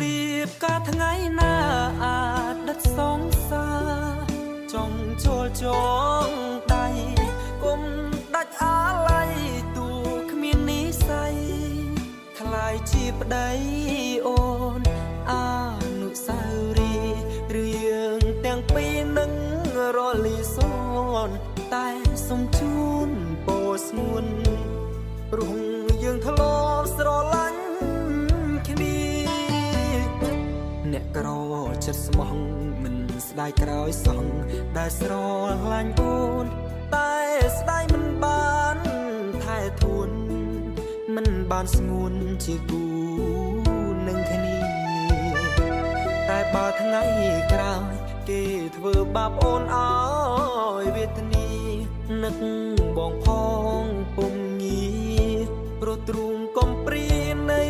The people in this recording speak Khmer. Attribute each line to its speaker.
Speaker 1: រៀបការថ្ងៃណាអាចដិតសងសាចង់ចូលចងដៃគុំដាច់អាឡ័យទូគ្មាននិស័យថ្លៃជាប្តីអូនអនុស្សាវរីយ៍រឿងទាំងពីរនឹងរលីសូនតែសុំជូនពោស្ងួនរុងយើងធ្លាប់ស្រឡាញ់គ្នាអ្នកក្រចិត្តស្មោះមិនស្ដាយក្រោយសងដែលស្រឡាញ់អូនតែស្ដាយមិនបានថែធួនមិនបានស្ងួនជាគូនឹងគ្នាតែបើថ្ងៃក្រោយគេធ្វើបាបអូនអើយវេទនានឹកបងផងពុំងាព្រោះទ្រូងកំព្រានៃ